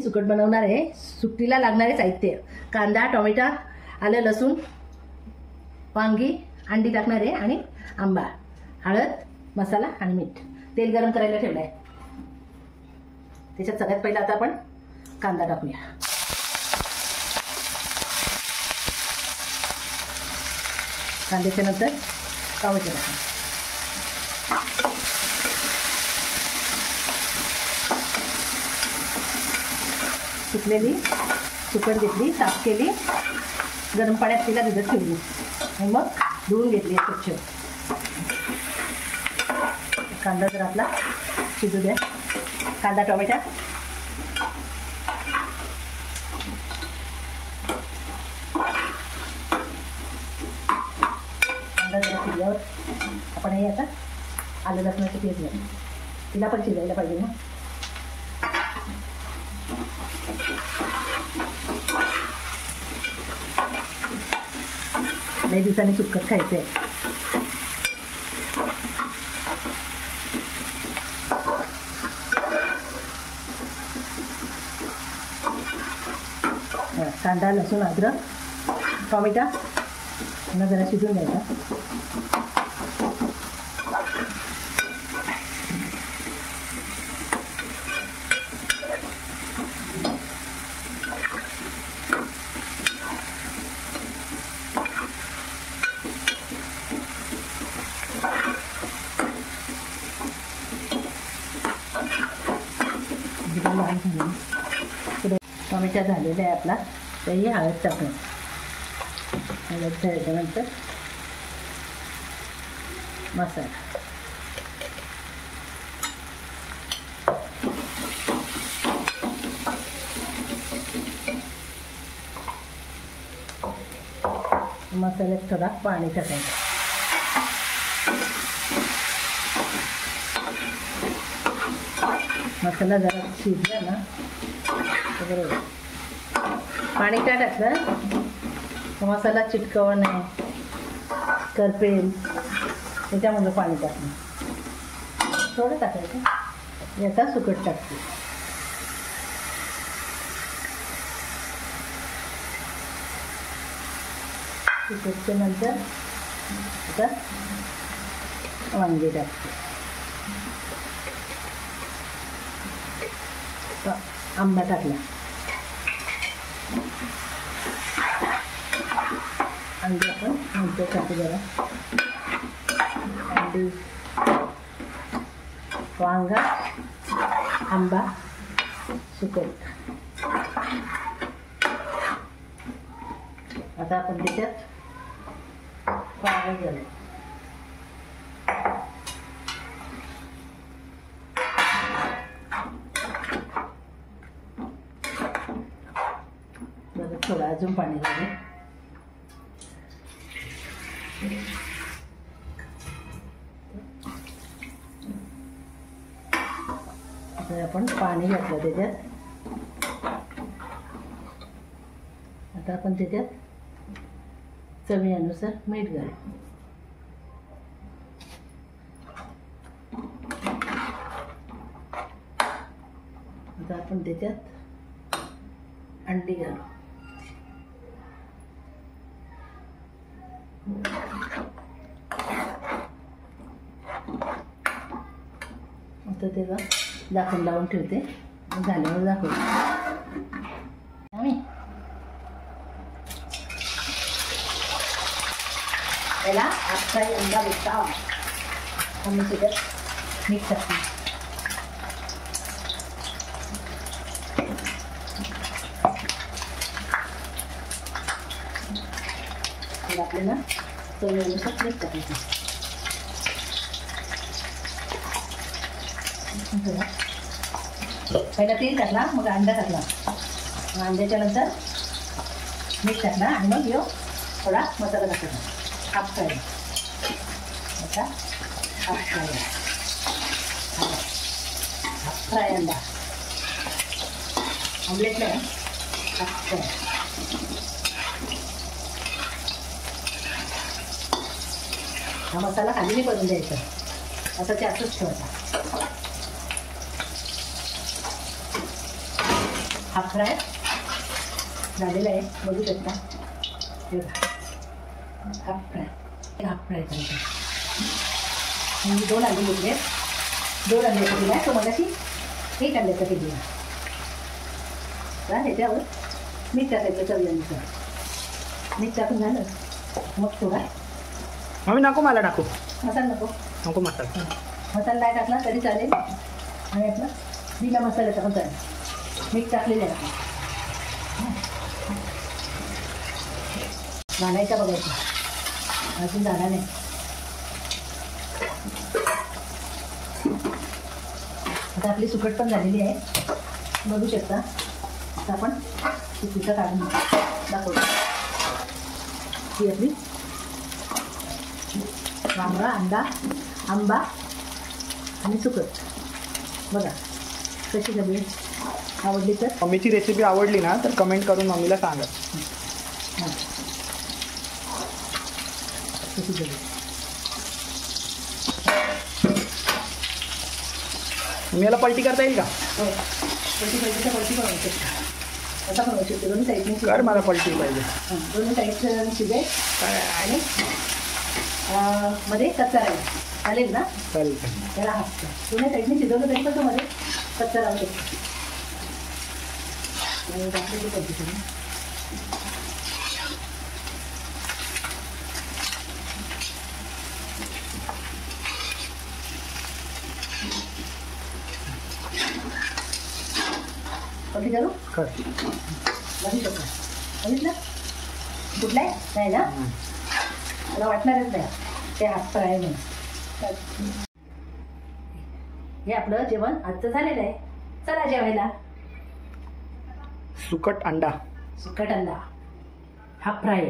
सुकट बनवणार आहे. सुकटीला लागणारे साहित्य: कांदा, टोमॅटो, आलं, लसूण, वांगी, अंडी टाकणार आहे आणि आंबा, हळद, मसाला आणि मीठ. तेल गरम करायला ठेवलं आहे. त्याच्यात सगळ्यात पहिला आता आपण कांदा टाकूया. कांद्याच्या नंतर टोमॅटो टाकूया. सुकलेली सुकट घेतली, साफ केली, गरम पाण्यात तिला भिजत ठेवली आणि मग धुवून घेतली स्वच्छ. कांदा जर आपला शिजू द्या. कांदा, टोमॅटो, कांदा जरा शिजल्यावर आपण हे आता आलं लसणाची पेस्ट घ्या. तिला पण शिजायला पाहिजे ना. लई दिवसांनी सुकट खायचं आहे. कांदा, लसूण, अद्रक, टोमॅटो यांना जरा शिजून द्यायचा. टोमॅटो झालेला आहे आपला. तरी हळद टाकून, हळद झाल्यानंतर मसाला, मसाल्यात थोडा पाणी टाकायचं. मसाला जरा शिजला ना बरोबर. पाणी काय टाकलं तर मसाला चिटकवणार नाही, करपेल, त्याच्यामुळे पाणी टाकलं. थोडं टाकायचं. याचा सुकट टाकते. सुकटच्या नंतर आता वांगे टाकते. आंबा टाकला. अंडी आपण नंतर टाकू जरा. अंडी, वांगा, आंबा, सुकट. आता आपण त्याच्यात पाणी घालू. थोडं अजून पाणी घालू. आता आपण पाणी घातलं त्याच्यात. आता आपण त्याच्यात चवीनुसार मीठ घालू. आता आपण त्याच्यात अंडी घालू. आता त्याला झाकण लावून ठेवते. झाल्यावर दाखवते आम्ही. त्याला आजचा अंडा भेटता आम्ही त्याच्यात मीठ टाकतो. आपल्याला चवीनुसार मीठ टाकायचं. पहिला तेल टाकला, मग अंडा टाकला, मग अंड्याच्या नंतर मीठ टाकला आणि मग यो थोडा मसाला टाकला. Half fry. आता हाफ फ्राय, हाफ फ्राय अंडा ऑमलेट नाही, हाफ फ्राय. हा मसाला खाली नाही करून द्यायचा, आता ते असंच ठेवायचा. हाफ फ्राय झालेला आहे, बघू शकता. हे बघा, हाफ फ्राय करायचं. म्हणजे 2 अंडे घेतले, 2 अंड्याचा केला. तो मगाशी 1 अंड्याचा केलेला. ह्याच्यावर मीठ टाकायचं चवीनुसार. मीठ टाकून झालं मग थोडा मम्मी नको, मला टाकू. मसाला नको मसाला. मसाला नाही टाकला तरी चालेल. आणि आपला बिना मसाल्याचा पण चालेल. मीठ टाकलेलं आहे. घालायचा बघायचा, अजून झाला नाही. आता आपली सुकट पण झालेली आहे, बघू शकता. आता आपण सुकीचं काढून दाखवतो. ही आपली वांगा, आंबा आणि सुकट. बघा कशी झाली. आवडली तर मम्मीची रेसिपी आवडली ना तर कमेंट करून मम्मीला सांगा. कशी झाली. मम्मी याला पलटी करता येईल का? हो, पलटी बनवू शकता. आता बनवू शकतो. दोन्ही साईडने कर, मला पलटी पाहिजे. दोन्ही साईड शिजेल आणि मध्ये कच्चा राहील. चालेल ना? चालेल. त्याला हात दोन्ही साईडने शिजवलं तरी पण तो मध्ये कच्चा राहू शकतो. पलटी करू? कर. बघू शकता. बघितलं कुठलाय नाही ना? मला वाटणारच नाही ते हात फ्राय म्हणून. हे आपलं जेवण आजचं झालेलं आहे. चला जेवायला. सुकट अंडा हाफ फ्राय.